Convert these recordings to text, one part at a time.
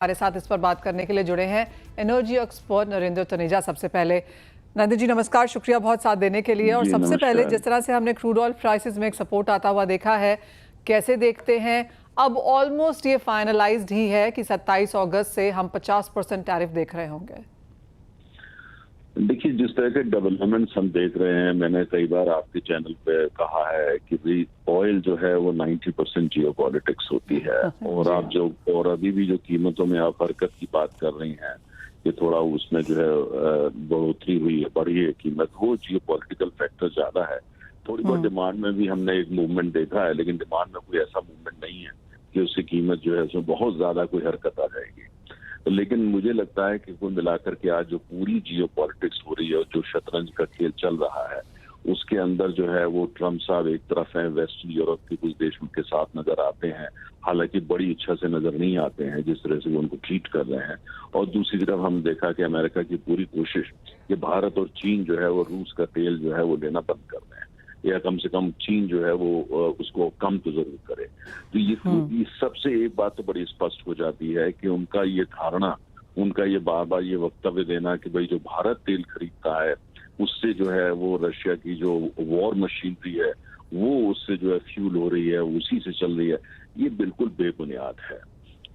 हमारे साथ इस पर बात करने के लिए जुड़े हैं एनर्जी एक्सपर्ट नरेंद्र तनेजा। सबसे पहले नरेंद्र जी नमस्कार, शुक्रिया बहुत साथ देने के लिए। और सबसे पहले जिस तरह से हमने क्रूड ऑयल प्राइसेस में एक सपोर्ट आता हुआ देखा है, कैसे देखते हैं? अब ऑलमोस्ट ये फाइनलाइज्ड ही है कि 27 अगस्त से हम 50% टैरिफ देख रहे होंगे। देखिए, जिस तरह के डेवलपमेंट्स हम देख रहे हैं, मैंने कई बार आपके चैनल पे कहा है कि भाई ऑयल जो है वो 90% जियोपॉलिटिक्स होती है। और आप जो और अभी भी जो कीमतों में आप हरकत की बात कर रही हैं कि थोड़ा उसमें जो है बढ़ोतरी हुई है, बढ़ी है कीमत, वो जियोपॉलिटिकल फैक्टर ज्यादा है। थोड़ी बहुत डिमांड में भी हमने एक मूवमेंट देखा है, लेकिन डिमांड में कोई ऐसा मूवमेंट नहीं है कि उसकी कीमत जो है उसमें बहुत ज्यादा कोई हरकत आ जाएगी। लेकिन मुझे लगता है कि कुल मिलाकर के आज जो पूरी जियो पॉलिटिक्स हो रही है और जो शतरंज का खेल चल रहा है, उसके अंदर जो है वो ट्रम्प साहब एक तरफ है, वेस्टर्न यूरोप के कुछ देश उनके साथ नजर आते हैं, हालांकि बड़ी इच्छा से नजर नहीं आते हैं जिस तरह से वो उनको ट्रीट कर रहे हैं। और दूसरी तरफ हम देखा कि अमेरिका की पूरी कोशिश कि भारत और चीन जो है वो रूस का तेल जो है वो लेना बंद कर रहे हैं, या कम से कम चीन जो है वो उसको कम तो जरूर करे। तो ये सबसे एक बात तो बड़ी स्पष्ट हो जाती है कि उनका ये धारणा, उनका ये बार बार ये वक्तव्य देना कि भाई जो भारत तेल खरीदता है उससे जो है वो रशिया की जो वॉर मशीनरी है वो उससे जो है फ्यूल हो रही है, उसी से चल रही है, ये बिल्कुल बेबुनियाद है।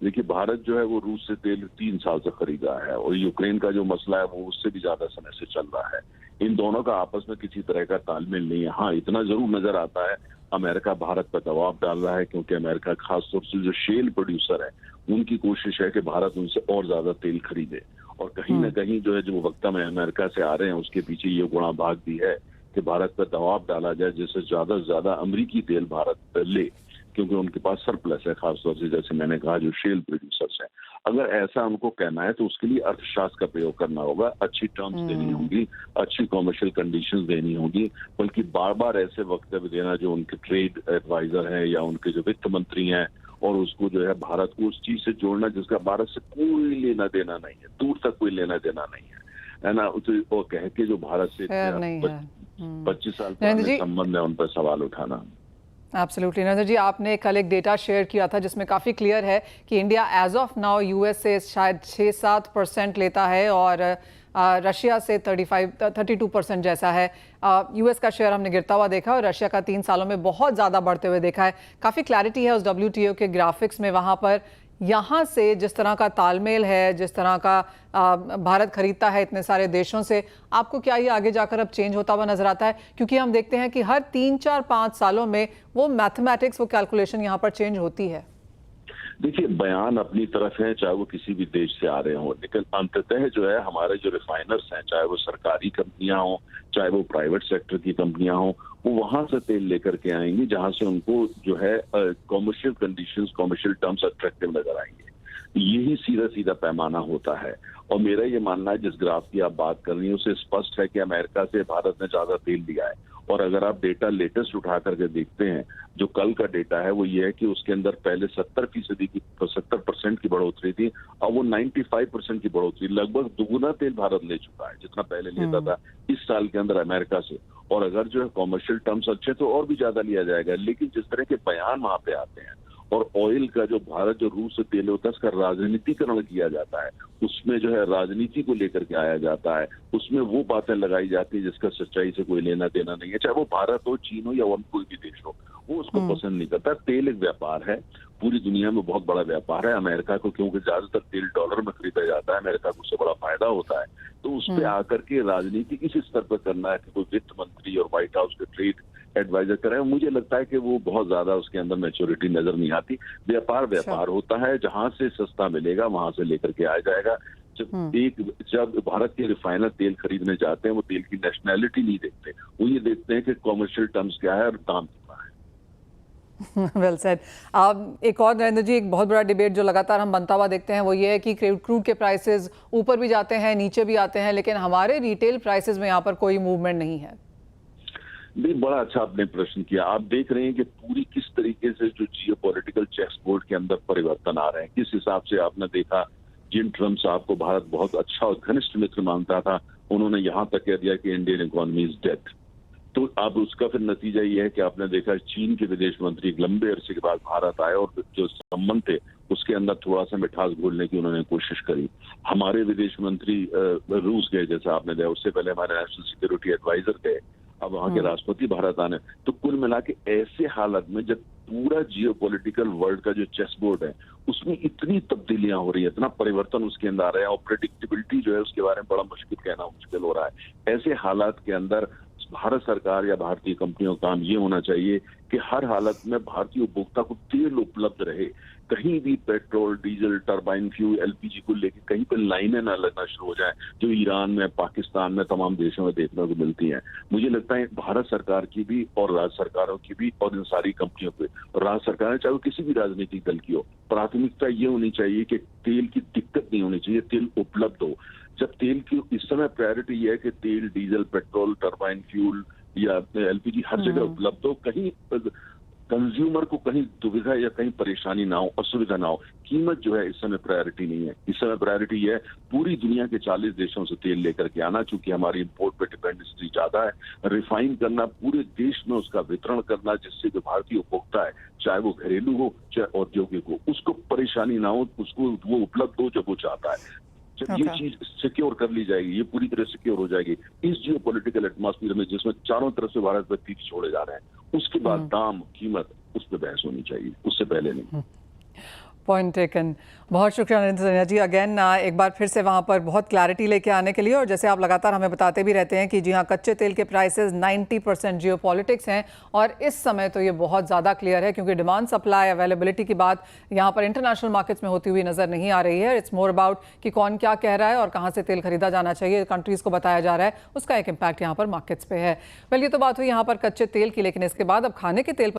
देखिए, भारत जो है वो रूस से तेल 3 साल से खरीदा है, और यूक्रेन का जो मसला है वो उससे भी ज्यादा समय से चल रहा है। इन दोनों का आपस में किसी तरह का तालमेल नहीं है। हाँ, इतना जरूर नजर आता है अमेरिका भारत पर दबाव डाल रहा है, क्योंकि अमेरिका खासतौर से जो शेल प्रोड्यूसर है उनकी कोशिश है कि भारत उनसे और ज्यादा तेल खरीदे। और कहीं ना कहीं जो है जो वक्ता में अमेरिका से आ रहे हैं उसके पीछे ये गुणा भाग भी है कि भारत पर दबाव डाला जाए जिससे ज्यादा से ज्यादा अमरीकी तेल भारत ले, क्योंकि उनके पास सरप्लस है, खासतौर से जैसे मैंने कहा जो शेल प्रोड्यूसर्स हैं। अगर ऐसा उनको कहना है तो उसके लिए अर्थशास्त्र का प्रयोग करना होगा, अच्छी टर्म्स देनी होंगी, अच्छी कॉमर्शियल कंडीशंस देनी होगी, बल्कि बार बार ऐसे वक्तव्य देना जो उनके ट्रेड एडवाइजर हैं या उनके जो वित्त मंत्री हैं, और उसको जो है भारत को उस चीज से जोड़ना जिसका भारत से कोई लेना देना नहीं है, दूर तक कोई लेना देना नहीं है ना। वो कह के जो भारत से 25 साल पुराने संबंध है उन पर सवाल उठाना। एब्सोल्युटली नरेंद्र जी, आपने कल एक डेटा शेयर किया था जिसमें काफ़ी क्लियर है कि India as of now US से शायद 6-7% लेता है और रशिया से 32% जैसा है। यूएस का शेयर हमने गिरता हुआ देखा और रशिया का 3 सालों में बहुत ज़्यादा बढ़ते हुए देखा है। काफ़ी क्लैरिटी है उस WTO के ग्राफिक्स में वहाँ पर। यहाँ से जिस तरह का तालमेल है, जिस तरह का भारत खरीदता है इतने सारे देशों से, आपको क्या ये आगे जाकर अब चेंज होता हुआ नजर आता है? क्योंकि हम देखते हैं कि हर 3-4-5 सालों में वो मैथमेटिक्स, वो कैलकुलेशन यहाँ पर चेंज होती है। देखिए, बयान अपनी तरफ है, चाहे वो किसी भी देश से आ रहे हों, लेकिन अंततः जो है हमारे जो रिफाइनर्स हैं, चाहे वो सरकारी कंपनियां हों, चाहे वो प्राइवेट सेक्टर की कंपनियां हों, वो वहां से तेल लेकर के आएंगी जहां से उनको जो है commercial conditions, commercial terms attractive नजर आएंगे। यही सीधा सीधा पैमाना होता है। और मेरा ये मानना है, जिस ग्राफ की आप बात कर रही हैं उससे स्पष्ट है कि अमेरिका से भारत ने ज्यादा तेल लिया है। और अगर आप डेटा लेटेस्ट उठा करके देखते हैं, जो कल का डेटा है वो ये है कि उसके अंदर पहले 70% की बढ़ोतरी थी, और वो 95% की बढ़ोतरी, लगभग दुगुना तेल भारत ले चुका है जितना पहले लेता था इस साल के अंदर अमेरिका से। और अगर जो है कॉमर्शियल टर्म्स अच्छे तो और भी ज्यादा लिया जाएगा। लेकिन जिस तरह के बयान वहां पे आते हैं, और ऑयल का जो भारत जो रूस से तेल होता है उसका राजनीतिकरण किया जाता है, उसमें जो है राजनीति को लेकर के आया जाता है, उसमें वो बातें लगाई जाती है जिसका सच्चाई से कोई लेना देना नहीं है, चाहे वो भारत हो, चीन हो या वो कोई भी देश हो, वो उसको पसंद नहीं करता। तेल एक व्यापार है, पूरी दुनिया में बहुत बड़ा व्यापार है। अमेरिका को क्योंकि ज्यादातर तेल डॉलर में खरीदा जाता है, अमेरिका को उससे बड़ा फायदा होता है। तो उस पर आकर के राजनीति इस स्तर पर करना है कि कोई वित्त मंत्री और व्हाइट हाउस के ट्रेड एडवाइजर करे, मुझे लगता है कि वो बहुत ज्यादा उसके अंदर मैच्योरिटी नजर नहीं आती। व्यापार होता है, जहां से सस्ता मिलेगा वहां से लेकर के आ जाएगा। जब भारत के रिफाइनर तेल खरीदने जाते हैं, वो तेल की नेशनैलिटी नहीं देखते, वो ये देखते हैं कि कॉमर्शियल टर्म्स क्या है और दाम कितना है। Well said. एक और नरेंद्र जी, एक बहुत बड़ा डिबेट जो लगातार हम बनता हुआ देखते हैं वो ये है कि क्रूड के प्राइसेस ऊपर भी जाते हैं, नीचे भी आते हैं, लेकिन हमारे रिटेल प्राइसेस में यहाँ पर कोई मूवमेंट नहीं है। नहीं, बड़ा अच्छा आपने प्रश्न किया। आप देख रहे हैं कि पूरी किस तरीके से जो जियो पॉलिटिकल चेस बोर्ड के अंदर परिवर्तन आ रहे हैं, किस हिसाब से आपने देखा। जिन ट्रम्प साहब को भारत बहुत अच्छा और घनिष्ठ मित्र मानता था, उन्होंने यहाँ तक कह दिया कि इंडियन इकोनॉमी इज डेड। तो अब उसका फिर नतीजा ये है कि आपने देखा चीन के विदेश मंत्री एक लंबे अरसे के बाद भारत आए और जो संबंध थे उसके अंदर थोड़ा सा मिठास घोलने की उन्होंने कोशिश करी। हमारे विदेश मंत्री रूस गए, जैसा आपने देखा, उससे पहले हमारे नेशनल सिक्योरिटी एडवाइजर गए, अब वहां के राष्ट्रपति भारत आने। तो कुल मिला के ऐसे हालत में जब पूरा जियोपॉलिटिकल वर्ल्ड का जो चेस बोर्ड है उसमें इतनी तब्दीलियां हो रही है, इतना परिवर्तन उसके अंदर आ रहा है और प्रेडिक्टेबिलिटी जो है उसके बारे में बड़ा कहना मुश्किल हो रहा है। ऐसे हालात के अंदर भारत सरकार या भारतीय कंपनियों का काम ये होना चाहिए कि हर हालत में भारतीय उपभोक्ता को तेल उपलब्ध रहे। कहीं भी petrol, diesel, turbine fuel, LPG को लेकर कहीं पर लाइनें ना लगना शुरू हो जाए, जो ईरान में, पाकिस्तान में, तमाम देशों में देखने को मिलती हैं। मुझे लगता है भारत सरकार की भी और राज्य सरकारों की भी और इन सारी कंपनियों की, राज्य सरकारें चाहे वो किसी भी राजनीतिक दल की हो, प्राथमिकता ये होनी चाहिए कि तेल की दिक्कत नहीं होनी चाहिए, तेल उपलब्ध हो। जब तेल की इस समय प्रायोरिटी ये है कि तेल, डीजल, पेट्रोल, टरबाइन फ्यूल या एलपीजी हर जगह उपलब्ध हो, कहीं कंज्यूमर को कहीं दुविधा या कहीं परेशानी ना हो, असुविधा ना हो। कीमत जो है इस समय प्रायोरिटी नहीं है, इस समय प्रायोरिटी ये है पूरी दुनिया के 40 देशों से तेल लेकर के आना, चूंकि हमारी इंपोर्ट पे डिपेंडेंसी ज्यादा है, रिफाइन करना, पूरे देश में उसका वितरण करना, जिससे जो भारतीय उपभोक्ता है, चाहे वो घरेलू हो चाहे औद्योगिक हो, उसको परेशानी ना हो, उसको वो उपलब्ध हो जब वो चाहता है। जब ये चीज सिक्योर कर ली जाएगी, ये पूरी तरह सिक्योर हो जाएगी इस जियो पॉलिटिकल एटमॉस्फेयर में जिसमें चारों तरफ से भारत पर तीर छोड़े जा रहे हैं, उसके बाद दाम, कीमत, उस पर बहस होनी चाहिए, उससे पहले नहीं। Point taken. बहुत शुक्रिया नरेंद्र सैनिया जी, अगेन एक बार फिर से वहाँ पर बहुत क्लैरिटी लेके आने के लिए। और जैसे आप लगातार हमें बताते भी रहते हैं कि जी हाँ, कच्चे तेल के प्राइसेस 90% जियोपॉलिटिक्स हैं और इस समय तो ये बहुत ज़्यादा क्लियर है क्योंकि डिमांड, सप्लाई, अवेलेबिलिटी की बात यहाँ पर इंटरनेशनल मार्केट्स में होती हुई नज़र नहीं आ रही है। इट्स मोर अबाउट कि कौन क्या कह रहा है और कहाँ से तेल खरीदा जाना चाहिए, कंट्रीज़ को बताया जा रहा है, उसका एक इम्पैक्ट यहाँ पर मार्केट्स पे है। वेल, ये तो बात हुई यहाँ पर कच्चे तेल की, लेकिन इसके बाद अब खाने के तेल